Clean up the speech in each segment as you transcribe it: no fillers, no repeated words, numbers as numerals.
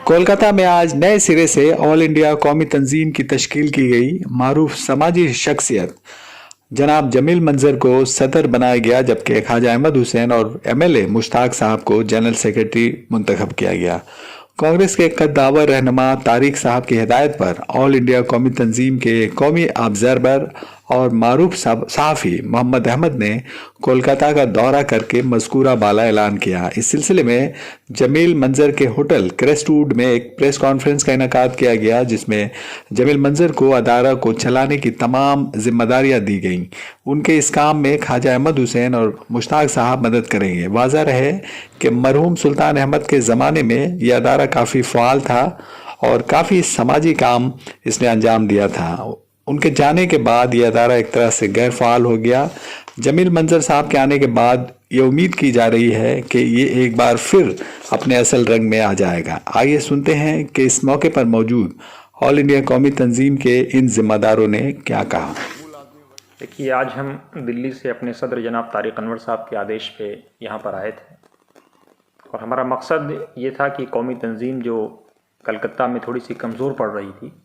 कोलकाता में आज नए सिरे से ऑल इंडिया कौमी तंजीम की तश्कील की गई। मारूफ समाजी शख्सियत जनाब जमील मंजर को सदर बनाया गया, जबकि ख्वाजा अहमद हुसैन और एमएलए मुश्ताक साहब को जनरल सेक्रेटरी मुंतखब किया गया। कांग्रेस के कद्दावर रहनुमा तारिक साहब की हिदायत पर ऑल इंडिया कौमी तंजीम के कौमी ऑब्जर्वर और मारूफ सहाफ़ी मोहम्मद अहमद ने कोलकाता का दौरा करके मज़कूरा बाला ऐलान किया। इस सिलसिले में जमील मंजर के होटल क्रेस्टवुड में एक प्रेस कॉन्फ्रेंस का इनेकाद किया गया, जिसमें जमील मंजर को अदारा को चलाने की तमाम जिम्मेदारियां दी गईं। उनके इस काम में ख्वाजा अहमद हुसैन और मुश्ताक साहब मदद करेंगे। वाज़ा रहे कि मरहूम सुल्तान अहमद के ज़माने में यह अदारा काफ़ी फ़ाल था और काफ़ी समाजी काम इसने अंजाम दिया था। उनके जाने के बाद यह अदारा एक तरह से गैर फ़ाल हो गया। जमील मंजर साहब के आने के बाद ये उम्मीद की जा रही है कि ये एक बार फिर अपने असल रंग में आ जाएगा। आइए सुनते हैं कि इस मौके पर मौजूद ऑल इंडिया कौमी तंजीम के इन जिम्मेदारों ने क्या कहा। देखिए, आज हम दिल्ली से अपने सदर जनाब तारिक अनवर साहब के आदेश पे यहाँ पर आए थे और हमारा मकसद ये था कि कौमी तंजीम जो कलकत्ता में थोड़ी सी कमज़ोर पड़ रही थी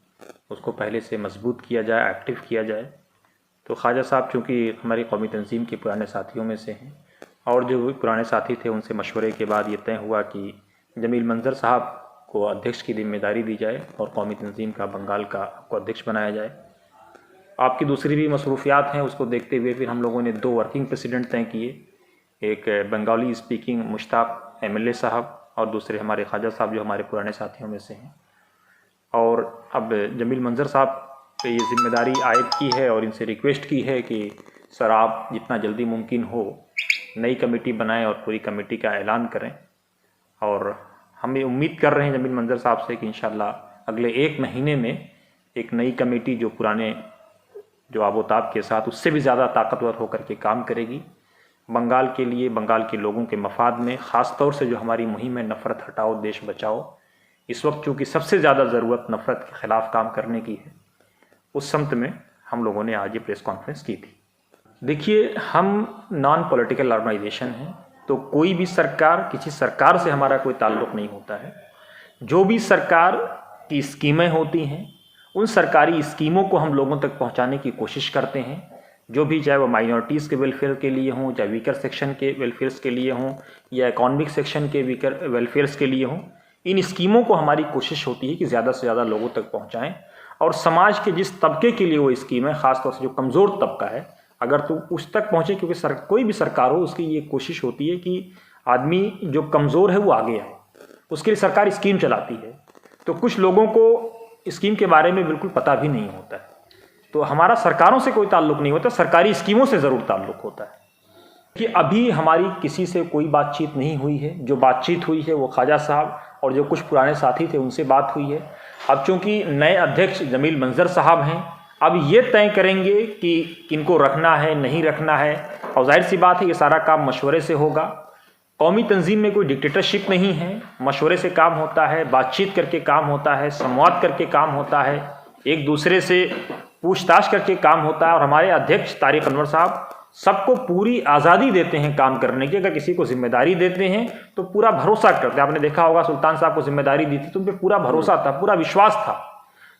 उसको पहले से मजबूत किया जाए, एक्टिव किया जाए। तो ख्वाजा साहब चूँकि हमारी कौमी तंजीम के पुराने साथियों में से हैं और जो भी पुराने साथी थे उनसे मशवरे के बाद ये तय हुआ कि जमील मंजर साहब को अध्यक्ष की जिम्मेदारी दी जाए और कौमी तंजीम का बंगाल का को अध्यक्ष बनाया जाए। आपकी दूसरी भी मसरूफियात हैं, उसको देखते हुए फिर हम लोगों ने 2 वर्किंग प्रेसिडेंट तय किए, एक बंगाली स्पीकिंग मुश्ताक एमएलए साहब और दूसरे हमारे ख्वाजा साहब जो हमारे पुराने साथियों में से हैं। और अब जमील मंजर साहब पे ये जिम्मेदारी आयद की है और इनसे रिक्वेस्ट की है कि सर आप जितना जल्दी मुमकिन हो नई कमेटी बनाएं और पूरी कमेटी का ऐलान करें। और हम ये उम्मीद कर रहे हैं जमील मंजर साहब से कि इंशाल्लाह अगले 1 महीने में एक नई कमेटी जो पुराने जो आबोताब के साथ उससे भी ज़्यादा ताकतवर होकर के काम करेगी बंगाल के लिए, बंगाल के लोगों के मफाद में। ख़ास तौर से जो हमारी मुहिम है नफ़रत हटाओ देश बचाओ, इस वक्त चूँकि सबसे ज़्यादा ज़रूरत नफ़रत के ख़िलाफ़ काम करने की है, उस समत में हम लोगों ने आज ये प्रेस कॉन्फ्रेंस की थी। देखिए, हम नॉन पॉलिटिकल ऑर्गेनाइजेशन हैं, तो कोई भी सरकार, किसी सरकार से हमारा कोई ताल्लुक़ नहीं होता है। जो भी सरकार की स्कीमें होती हैं उन सरकारी स्कीमों को हम लोगों तक पहुंचाने की कोशिश करते हैं, जो भी, चाहे वो माइनॉरिटीज़ के वेलफेयर के लिए हों, चाहे वीकर सेक्शन के वेलफेयर्स के लिए हों या इकॉनमिक सेक्शन के वीकर वेलफेयर्स के लिए हों। इन स्कीमों को हमारी कोशिश होती है कि ज़्यादा से ज़्यादा लोगों तक पहुंचाएं और समाज के जिस तबके के लिए वो स्कीम है, ख़ासतौर से जो कमज़ोर तबका है, अगर तो उस तक पहुँचे, क्योंकि कोई भी सरकार हो उसकी ये कोशिश होती है कि आदमी जो कमज़ोर है वो आगे आए, उसके लिए सरकार स्कीम चलाती है। तो कुछ लोगों को स्कीम के बारे में बिल्कुल पता भी नहीं होता है, तो हमारा सरकारों से कोई ताल्लुक़ नहीं होता, सरकारी स्कीमों से ज़रूर ताल्लुक़ होता है। कि अभी हमारी किसी से कोई बातचीत नहीं हुई है। जो बातचीत हुई है वो ख्वाजा साहब और जो कुछ पुराने साथी थे उनसे बात हुई है। अब चूँकि नए अध्यक्ष जमील मंजर साहब हैं, अब ये तय करेंगे कि किनको रखना है, नहीं रखना है, और जाहिर सी बात है ये सारा काम मशवरे से होगा। कौमी तंजीम में कोई डिक्टेटरशिप नहीं है, मशवरे से काम होता है, बातचीत करके काम होता है, संवाद करके काम होता है, एक दूसरे से पूछताछ करके काम होता है। और हमारे अध्यक्ष तारिक अनवर साहब सबको पूरी आज़ादी देते हैं काम करने की। अगर किसी को जिम्मेदारी देते हैं तो पूरा भरोसा करते हैं। आपने देखा होगा सुल्तान साहब को जिम्मेदारी दी थी तो उन पर पूरा भरोसा था, पूरा विश्वास था।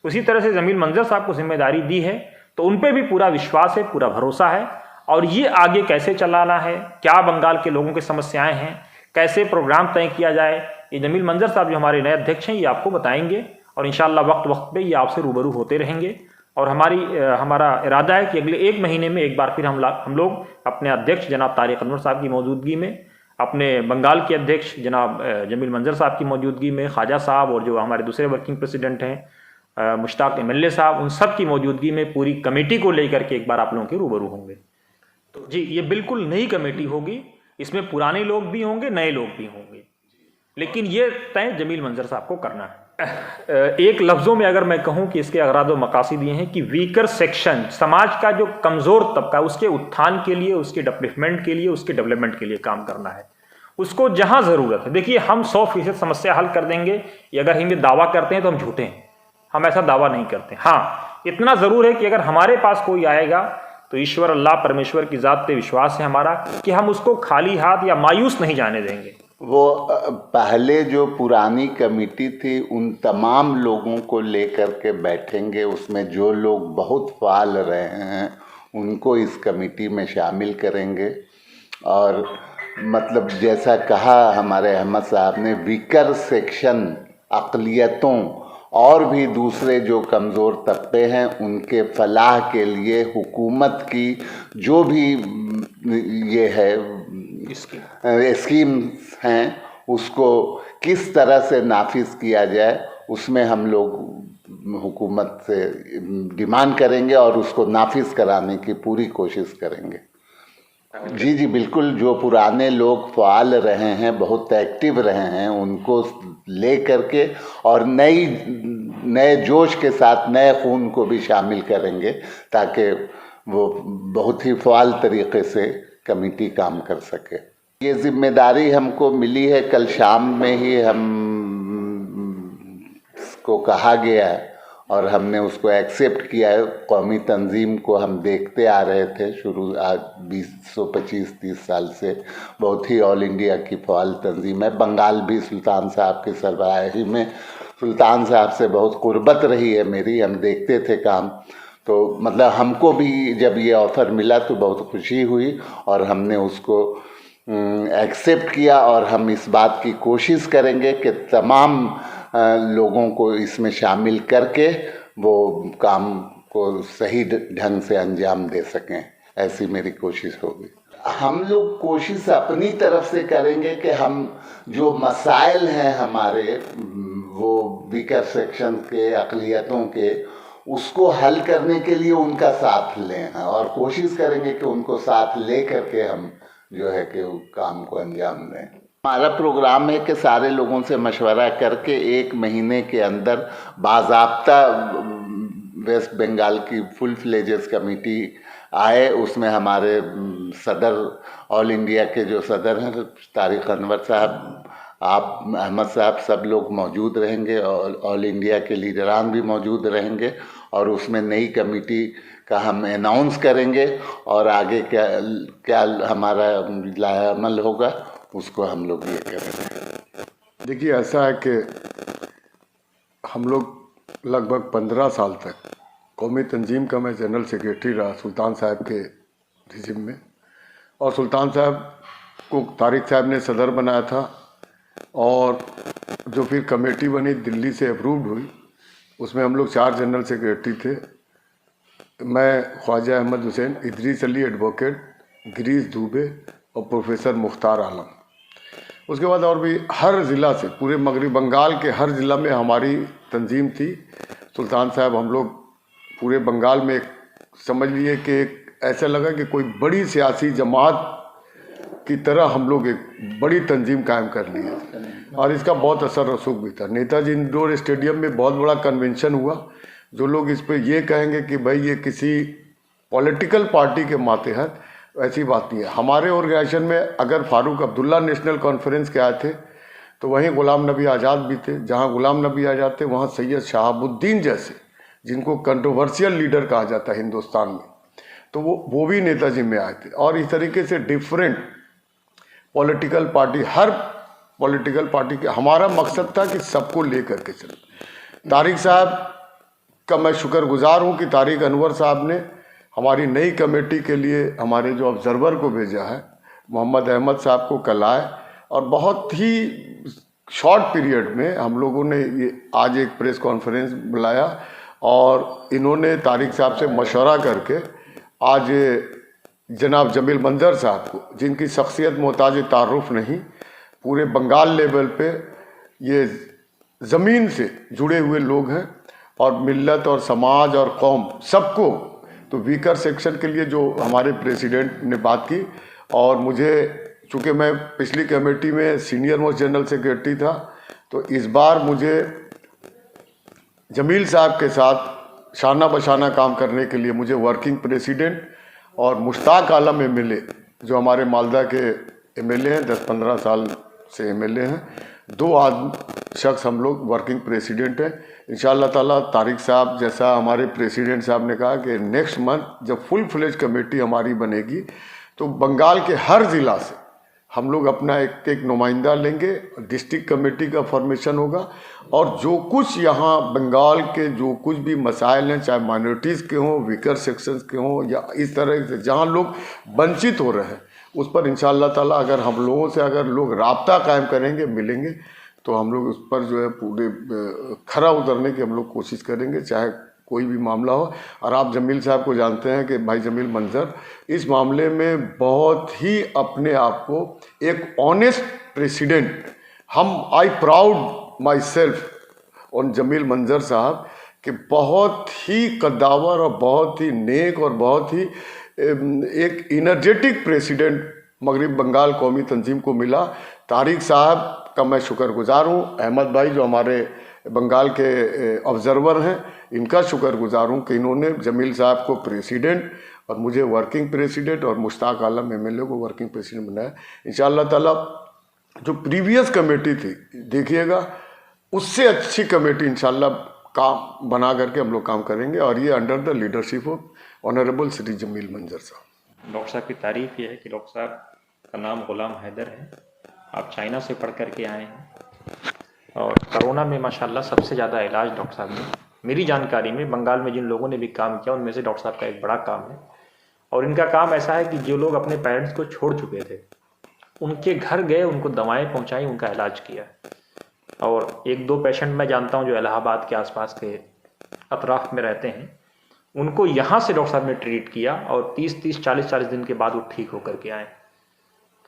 उसी तरह से जमील मंजर साहब को जिम्मेदारी दी है तो उन पर भी पूरा विश्वास है, पूरा भरोसा है। और ये आगे कैसे चलाना है, क्या बंगाल के लोगों की समस्याएं हैं, कैसे प्रोग्राम तय किया जाए, ये जमील मंजर साहब जो हमारे नए अध्यक्ष हैं ये आपको बताएंगे और इंशाल्लाह वक्त वक्त पे ये आपसे रूबरू होते रहेंगे। और हमारा इरादा है कि अगले 1 महीने में एक बार फिर हम लोग अपने अध्यक्ष जनाब तारिक अनवर साहब की मौजूदगी में, अपने बंगाल के अध्यक्ष जनाब जमील मंजर साहब की मौजूदगी में, ख्वाजा साहब और जो हमारे दूसरे वर्किंग प्रेसिडेंट हैं मुश्ताक एमएलए साहब, उन सब की मौजूदगी में पूरी कमेटी को लेकर के एक बार आप लोगों के रूबरू होंगे। तो जी, ये बिल्कुल नई कमेटी होगी, इसमें पुराने लोग भी होंगे, नए लोग भी होंगे, लेकिन ये तय जमील मंजर साहब को करना है। एक लफ्ज़ों में अगर मैं कहूँ कि इसके अगराद व मकासद ये हैं कि वीकर सेक्शन, समाज का जो कमज़ोर तबका, उसके उत्थान के लिए, उसके डेवलपमेंट के लिए, उसके डेवलपमेंट के लिए काम करना है। उसको जहाँ ज़रूरत है, देखिए हम 100% समस्या हल कर देंगे, ये अगर हम ये दावा करते हैं तो हम झूठे हैं, हम ऐसा दावा नहीं करते। हाँ, इतना ज़रूर है कि अगर हमारे पास कोई आएगा तो ईश्वर अल्लाह परमेश्वर की ज़ात पे विश्वास है हमारा कि हम उसको खाली हाथ या मायूस नहीं जाने देंगे। वो पहले जो पुरानी कमेटी थी उन तमाम लोगों को लेकर के बैठेंगे, उसमें जो लोग बहुत फाल रहे हैं उनको इस कमेटी में शामिल करेंगे। और मतलब जैसा कहा हमारे अहमद साहब ने, वीकर सेक्शन, अक़लियतों और भी दूसरे जो कमज़ोर तबके हैं उनके फलाह के लिए हुकूमत की जो भी ये है स्कीम्स हैं उसको किस तरह से नाफिज किया जाए, उसमें हम लोग हुकूमत से डिमांड करेंगे और उसको नाफिज कराने की पूरी कोशिश करेंगे। जी जी बिल्कुल, जो पुराने लोग फ़ाल रहे हैं, बहुत एक्टिव रहे हैं, उनको ले करके और नए जोश के साथ नए खून को भी शामिल करेंगे ताकि वो बहुत ही फ़ाल तरीके से कमेटी काम कर सके। ये जिम्मेदारी हमको मिली है, कल शाम में ही हम को कहा गया है और हमने उसको एक्सेप्ट किया है। कौमी तंजीम को हम देखते आ रहे थे शुरू आज 25-30 साल से, बहुत ही ऑल इंडिया की फ़ाल तंजीम है। बंगाल भी सुल्तान साहब की सरबराही में, सुल्तान साहब से बहुत कुर्बत रही है मेरी, हम देखते थे काम। तो मतलब हमको भी जब ये ऑफ़र मिला तो बहुत खुशी हुई और हमने उसको एक्सेप्ट किया और हम इस बात की कोशिश करेंगे कि तमाम लोगों को इसमें शामिल करके वो काम को सही ढंग से अंजाम दे सकें, ऐसी मेरी कोशिश होगी। हम लोग कोशिश अपनी तरफ से करेंगे कि हम जो मसाइल हैं हमारे वो वीकर सेक्शन के, अक़लियतों के, उसको हल करने के लिए उनका साथ लें और कोशिश करेंगे कि उनको साथ ले करके हम जो है कि काम को अंजाम दें। हमारा प्रोग्राम है कि सारे लोगों से मशवरा करके 1 महीने के अंदर बाज़ाब्ता वेस्ट बंगाल की फुल फ्लेजेस कमेटी आए। उसमें हमारे सदर, ऑल इंडिया के जो सदर हैं तारिक अनवर साहब, आप अहमद साहब, सब लोग मौजूद रहेंगे और ऑल इंडिया के लीडरान भी मौजूद रहेंगे और उसमें नई कमेटी का हम अनाउंस करेंगे और आगे क्या क्या हमारा अमल होगा उसको हम लोग ये करेंगे। देखिए, ऐसा है कि हम लोग लगभग 15 साल तक कौमी तंजीम का मैं जनरल सेक्रेटरी रहा सुल्तान साहब के रिजिम में, और सुल्तान साहब को तारिक साहब ने सदर बनाया था और जो फिर कमेटी बनी दिल्ली से अप्रूव्ड हुई, उसमें हम लोग 4 जनरल सेक्रेटरी थे। मैं, ख्वाजा अहमद हुसैन, इदरीस अली एडवोकेट, गिरीश दुबे और प्रोफेसर मुख्तार आलम। उसके बाद और भी हर ज़िला से, पूरे मगरबी बंगाल के हर ज़िला में हमारी तंजीम थी। सुल्तान साहब, हम लोग पूरे बंगाल में समझ लिए कि ऐसा लगा कि कोई बड़ी सियासी जमात की तरह हम लोग एक बड़ी तंजीम कायम कर ली है और इसका बहुत असर रसूख भी था। नेताजी इंडोर स्टेडियम में बहुत बड़ा कन्वेंशन हुआ। जो लोग इस पे ये कहेंगे कि भाई ये किसी पॉलिटिकल पार्टी के मातहत, ऐसी बात नहीं है। हमारे ऑर्गेनाइजेशन में अगर फारूक अब्दुल्ला नेशनल कॉन्फ्रेंस के आए थे तो वहीं गुलाम नबी आज़ाद भी थे। जहाँ गुलाम नबी आज़ाद थे वहाँ सैयद शहाबुद्दीन जैसे, जिनको कंट्रोवर्शियल लीडर कहा जाता है हिंदुस्तान में, तो वो भी नेताजी में आए थे। और इस तरीके से डिफरेंट पॉलिटिकल पार्टी, हर पॉलिटिकल पार्टी के, हमारा मकसद था कि सबको ले करके चले। तारिक साहब का मैं शुक्रगुजार हूँ कि तारिक अनवर साहब ने हमारी नई कमेटी के लिए हमारे जो ऑब्जर्वर को भेजा है, मोहम्मद अहमद साहब को कल आए और बहुत ही शॉर्ट पीरियड में हम लोगों ने ये आज एक प्रेस कॉन्फ्रेंस बुलाया और इन्होंने तारिक साहब से मशवरा करके आज जनाब जमील मंजर साहब को, जिनकी शख्सियत मोहताज तारुफ नहीं, पूरे बंगाल लेवल पे ये ज़मीन से जुड़े हुए लोग हैं और मिल्लत और समाज और कौम सबको, तो वीकर सेक्शन के लिए जो हमारे प्रेसिडेंट ने बात की, और मुझे चूँकि मैं पिछली कमेटी में सीनियर मोस्ट जनरल सेक्रेटरी था, तो इस बार मुझे जमील साहब के साथ शाना बशाना काम करने के लिए मुझे वर्किंग प्रेसिडेंट और मुश्ताक आलम एमएलए, जो हमारे मालदा के एमएलए हैं, 10-15 साल से एमएलए हैं, 2 शख्स हम लोग वर्किंग प्रेसिडेंट हैं। इंशाअल्लाह ताला तारिक साहब, जैसा हमारे प्रेसिडेंट साहब ने कहा कि नेक्स्ट मंथ जब फुल फ्लेज कमेटी हमारी बनेगी तो बंगाल के हर ज़िला से हम लोग अपना एक एक नुमाइंदा लेंगे, डिस्ट्रिक्ट कमेटी का फॉर्मेशन होगा, और जो कुछ यहाँ बंगाल के जो कुछ भी मसाइल हैं, चाहे माइनॉरिटीज़ के हों, वीकर सेक्शंस के हों, या इस तरह से जहाँ लोग वंचित हो रहे हैं, उस पर इंशाअल्लाह ताला अगर हम लोगों से अगर लोग राब्ता कायम करेंगे, मिलेंगे, तो हम लोग उस पर जो है पूरे खरा उतरने की हम लोग कोशिश करेंगे, चाहे कोई भी मामला हो। और आप जमील साहब को जानते हैं कि भाई जमील मंजर इस मामले में बहुत ही अपने आप को एक honest president, I proud myself on Jameel Manzar साहब कि बहुत ही कद्दावर और बहुत ही नेक और बहुत ही एक इनर्जेटिक प्रेसिडेंट मगरिब बंगाल कौमी तंजीम को मिला। तारिक साहब का मैं शुक्रगुजार हूँ, अहमद भाई जो हमारे बंगाल के ऑब्जर्वर हैं, इनका शुक्रगुजार हूँ कि इन्होंने जमील साहब को प्रेसिडेंट और मुझे वर्किंग प्रेसिडेंट और मुश्ताक आलम एमएलए को वर्किंग प्रेसिडेंट बनाया। इंशाअल्लाह ताला जो प्रीवियस कमेटी थी, देखिएगा उससे अच्छी कमेटी इंशाअल्लाह काम बना करके हम लोग काम करेंगे, और ये under the leadership of honourable Shri Jameel Manzar साहब। डॉक्टर साहब की तारीफ ये है कि डॉक्टर साहब का नाम गुलाम हैदर है, आप चाइना से पढ़ करके आए हैं, और कोरोना में माशाल्लाह सबसे ज़्यादा इलाज डॉक्टर साहब ने, मेरी जानकारी में बंगाल में जिन लोगों ने भी काम किया उनमें से डॉक्टर साहब का एक बड़ा काम है। और इनका काम ऐसा है कि जो लोग अपने पेरेंट्स को छोड़ चुके थे उनके घर गए, उनको दवाएं पहुंचाई, उनका इलाज किया। और एक दो पेशेंट मैं जानता हूं जो इलाहाबाद के आसपास के अतराफ में रहते हैं, उनको यहाँ से डॉक्टर साहब ने ट्रीट किया और 30-30, 40-40 दिन के बाद वो ठीक होकर के आए।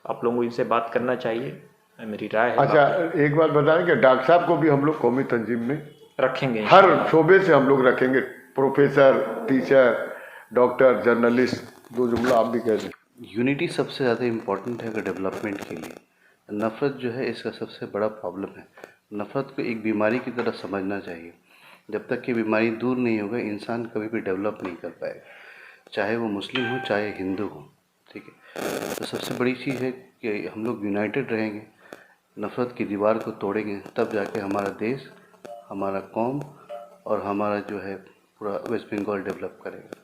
आप लोगों को इनसे बात करना चाहिए, मेरी राय है। अच्छा, एक बात बताएं कि डॉक्टर साहब को भी हम लोग कौमी तंजीम में रखेंगे, हर शोबे से हम लोग रखेंगे, प्रोफेसर, टीचर, डॉक्टर, जर्नलिस्ट, दो जुमला आप भी कह दें। यूनिटी सबसे ज़्यादा इम्पोर्टेंट है अगर डेवलपमेंट के लिए। नफ़रत जो है इसका सबसे बड़ा प्रॉब्लम है। नफ़रत को एक बीमारी की तरह समझना चाहिए। जब तक कि बीमारी दूर नहीं होगा, इंसान कभी भी डेवलप नहीं कर पाएगा, चाहे वो मुस्लिम हो चाहे हिंदू हो। ठीक है, तो सबसे बड़ी चीज़ है कि हम लोग यूनाइटेड रहेंगे, नफ़रत की दीवार को तोड़ेंगे, तब जाके हमारा देश, हमारा कौम और हमारा जो है पूरा वेस्ट बंगाल डेवलप करेगा।